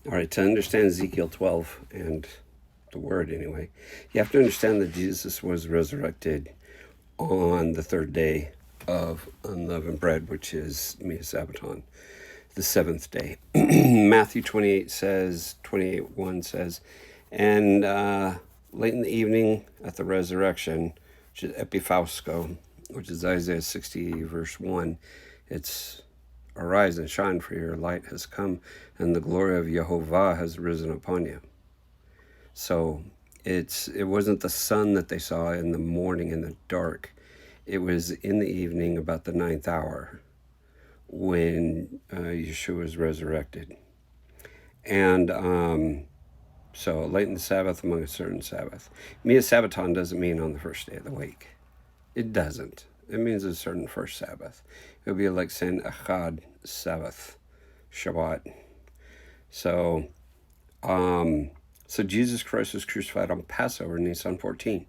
All right, to understand Ezekiel 12 and the word anyway, you have to understand that Jesus was resurrected on the third day of unleavened bread, which is Mia Sabbaton, the seventh day. Matthew 28:1 says, and late in the evening at the resurrection, which is Epifausto, which is Isaiah 60 verse 1, it's arise and shine, for your light has come, and the glory of Jehovah has risen upon you. So it wasn't the sun that they saw in the morning in the dark. It was in the evening about the 9th hour when Yeshua was resurrected. And so late in the Sabbath among a certain Sabbath. Mia Sabbaton doesn't mean on the first day of the week. It doesn't. It means a certain first Sabbath. It would be like saying Echad Sabbath, Shabbat. So, so Jesus Christ was crucified on Passover, Nisan 14.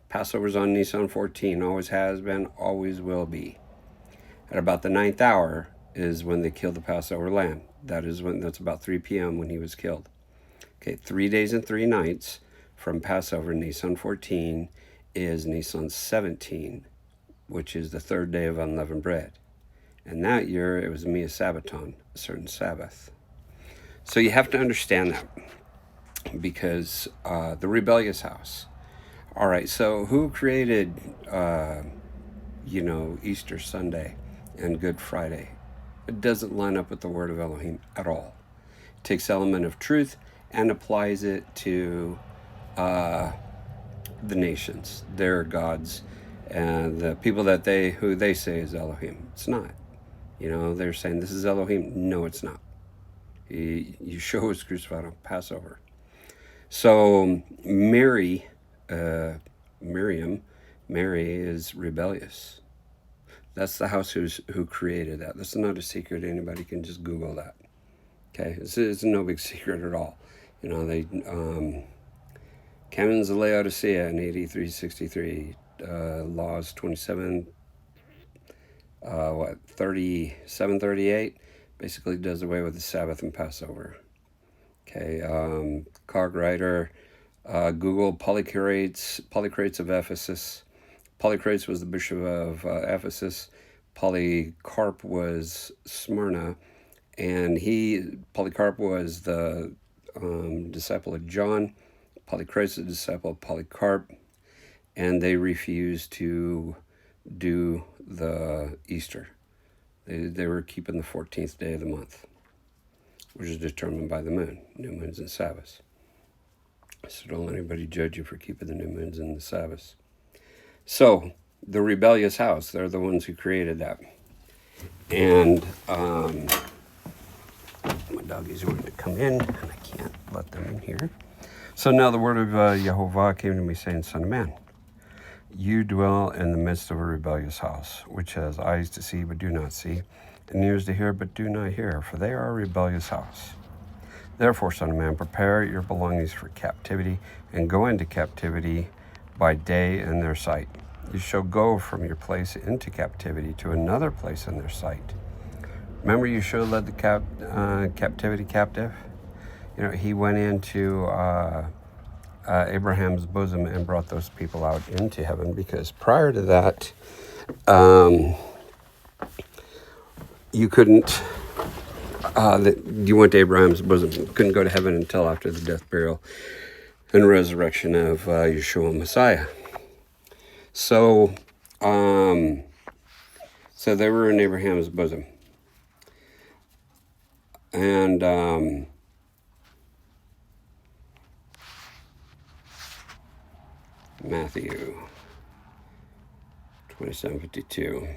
Passover's on Nisan 14, always has been, always will be. At about the 9th hour is when they killed the Passover lamb. That's about 3 p.m. when he was killed. Okay, 3 days and 3 nights from Passover, Nisan 14, is Nisan 17, which is the third day of unleavened bread. And that year, it was Mia Sabbaton, a certain Sabbath. So you have to understand that, because the rebellious house. All right, so who created, Easter Sunday and Good Friday? It doesn't line up with the word of Elohim at all. It takes element of truth and applies it to the nations, their gods, and the people who they say is Elohim. It's not. They're saying this is Elohim. No, it's not. Yeshua was crucified on Passover. So Mary is rebellious. That's the house who created that. That's not a secret. Anybody can just Google that. Okay, it's no big secret at all. They Canons of Laodicea in 8363, laws 27, 3738, basically does away with the Sabbath and Passover. Okay, Cogwriter, Google Polycrates of Ephesus. Polycrates was the bishop of Ephesus. Polycarp was Smyrna, and Polycarp was the disciple of John. Polycrates, the disciple of Polycarp, and they refused to do the Easter. They were keeping the 14th day of the month, which is determined by the moon, new moons and Sabbaths. So don't let anybody judge you for keeping the new moons and the Sabbaths. So the rebellious house, they're the ones who created that. And my doggies wanted to come in, and I can't let them in here. So now the word of Yehovah came to me, saying, Son of man, you dwell in the midst of a rebellious house, which has eyes to see but do not see, and ears to hear but do not hear, for they are a rebellious house. Therefore, Son of man, prepare your belongings for captivity, and go into captivity by day in their sight. You shall go from your place into captivity to another place in their sight. Remember, Yeshua led the captivity captive? He went into Abraham's bosom and brought those people out into heaven, because prior to that, you couldn't, you went to Abraham's bosom, you couldn't go to heaven until after the death, burial, and resurrection of Yeshua Messiah. So they were in Abraham's bosom. And Matthew 27:52.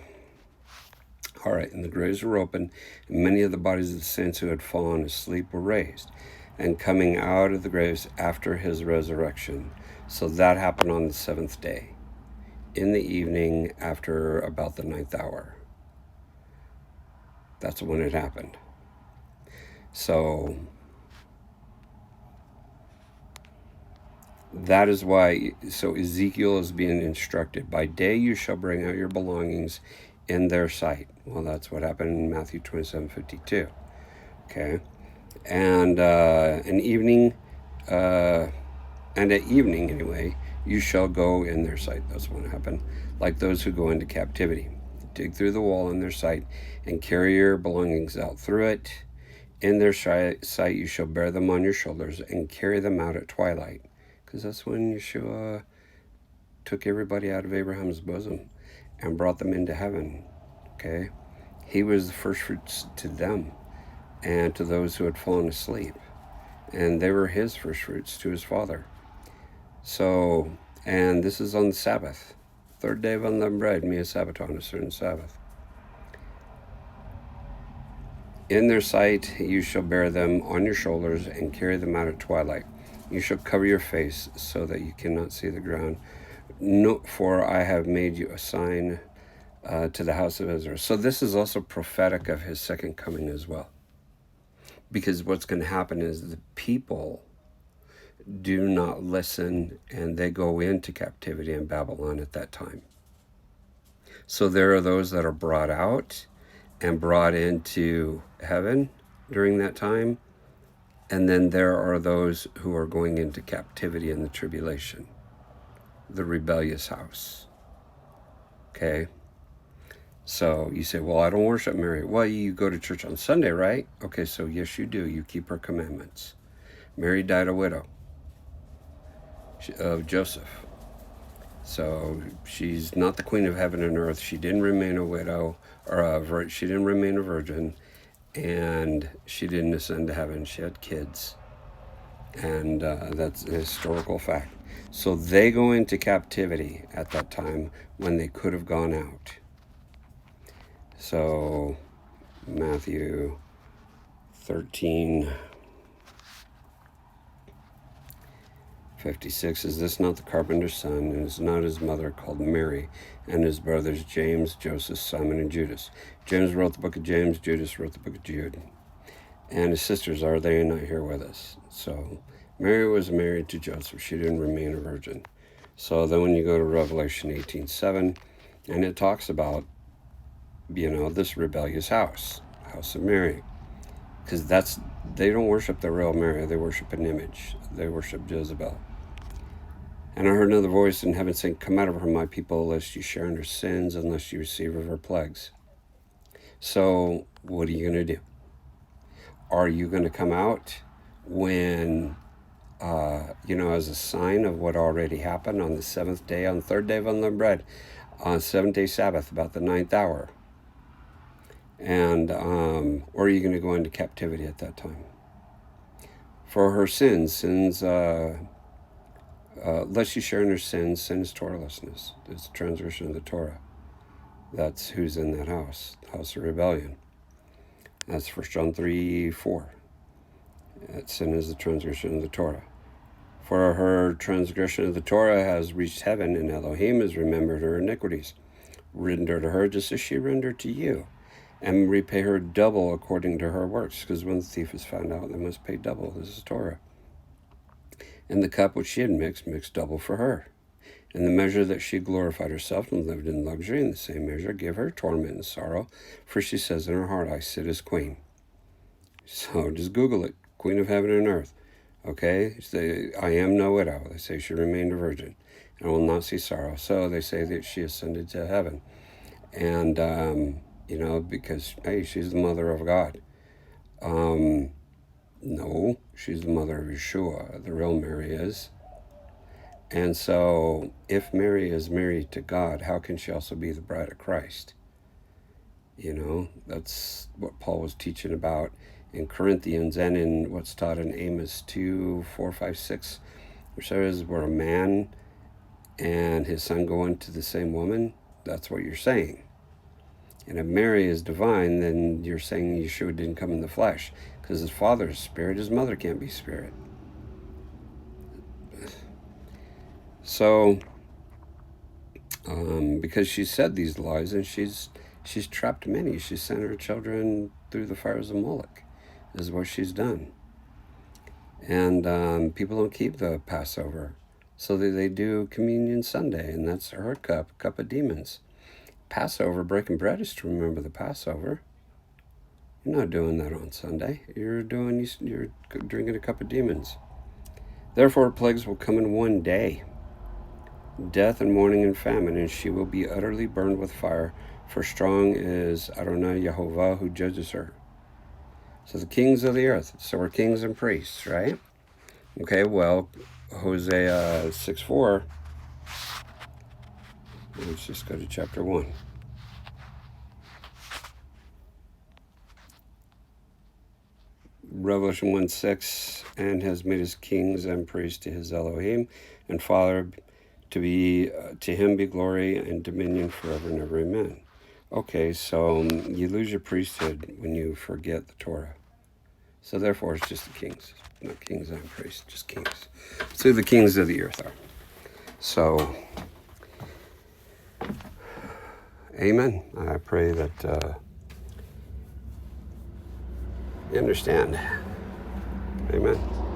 All right, and the graves were opened, and many of the bodies of the saints who had fallen asleep were raised, and coming out of the graves after his resurrection. So that happened on the 7th day, in the evening after about the 9th hour. That's when it happened. So that is why, so Ezekiel is being instructed, by day you shall bring out your belongings in their sight. Well, that's what happened in Matthew 27:52. Okay. And an evening, and at evening anyway, you shall go in their sight. That's what happened. Like those who go into captivity. Dig through the wall in their sight and carry your belongings out through it. In their sight you shall bear them on your shoulders and carry them out at twilight. Because that's when Yeshua took everybody out of Abraham's bosom and brought them into heaven. Okay? He was the first fruits to them and to those who had fallen asleep. And they were his first fruits to his Father. So, and this is on the Sabbath. Third day of unleavened bread, me a Sabbath on a certain Sabbath. In their sight you shall bear them on your shoulders and carry them out at twilight. You shall cover your face so that you cannot see the ground. No, for I have made you a sign to the house of Israel. So this is also prophetic of his second coming as well. Because what's going to happen is the people do not listen and they go into captivity in Babylon at that time. So there are those that are brought out and brought into heaven during that time. And then there are those who are going into captivity in the tribulation, the rebellious house. Okay? So you say, well, I don't worship Mary. Well, you go to church on Sunday, right? Okay, so yes, you do. You keep her commandments. Mary died a widow of Joseph. So she's not the queen of heaven and earth. She didn't remain a widow, or she didn't remain a virgin, and she didn't ascend to heaven. She had kids, and that's a historical fact. So they go into captivity at that time when they could have gone out. So Matthew 13:56, is this not the carpenter's son, and is not his mother called Mary, and his brothers James, Joseph, Simon, and Judas? James wrote the book of James, Judas wrote the book of Jude. And his sisters, are they not here with us? So Mary was married to Joseph. She didn't remain a virgin. So then when you go to Revelation 18:7, and it talks about, this rebellious house of Mary. Because they don't worship the real Mary. They worship an image. They worship Jezebel. And I heard another voice in heaven saying, come out of her, my people, lest you share in her sins, unless you receive of her plagues. So what are you going to do? Are you going to come out when, as a sign of what already happened on the seventh day, on the third day of unleavened bread, on 7-day Sabbath, about the 9th hour? And, or are you going to go into captivity at that time? For her sins, lest you share in her sins, sin is Torahlessness. It's the transgression of the Torah. That's who's in that house, the house of rebellion. That's 1 John 3:4. That sin is the transgression of the Torah. For her transgression of the Torah has reached heaven, and Elohim has remembered her iniquities. Render to her just as she rendered to you, and repay her double according to her works. Because when the thief is found out, they must pay double. This is Torah. And the cup which she had mixed double for her. In the measure that she glorified herself and lived in luxury, in the same measure give her torment and sorrow. For she says in her heart, I sit as queen. So just Google it, queen of heaven and earth. Okay, I am no widow. They say she remained a virgin and will not see sorrow. So they say that she ascended to heaven. And, because, hey, she's the mother of God. No, she's the mother of Yeshua. The real Mary is. And so if Mary is married to God, how can she also be the bride of Christ? That's what Paul was teaching about in Corinthians and in what's taught in Amos 2:4, 5, 6, which says where a man and his son go into the same woman. That's what you're saying. And if Mary is divine, then you're saying Yeshua didn't come in the flesh, because his father is spirit, his mother can't be spirit. So, because she said these lies, and she's trapped many. She sent her children through the fires of Moloch, is what she's done. And people don't keep the Passover, so they do Communion Sunday, and that's her cup of demons. Passover, breaking bread, is to remember the Passover. You're not doing that on Sunday. You're drinking a cup of demons. Therefore, plagues will come in one day, death and mourning and famine, and she will be utterly burned with fire, for strong is Adonai Yehovah who judges her. So the kings of the earth, so we're kings and priests, right? Okay, well, Hosea 6:4, let's just go to chapter 1. Revelation 1:6, and has made us kings and priests to his Elohim, and Father, to him be glory and dominion forever and ever, amen. Okay, so you lose your priesthood when you forget the Torah. So therefore it's just the kings, not kings and priests, just kings. So the kings of the earth are. So, amen. I pray that you understand. Amen.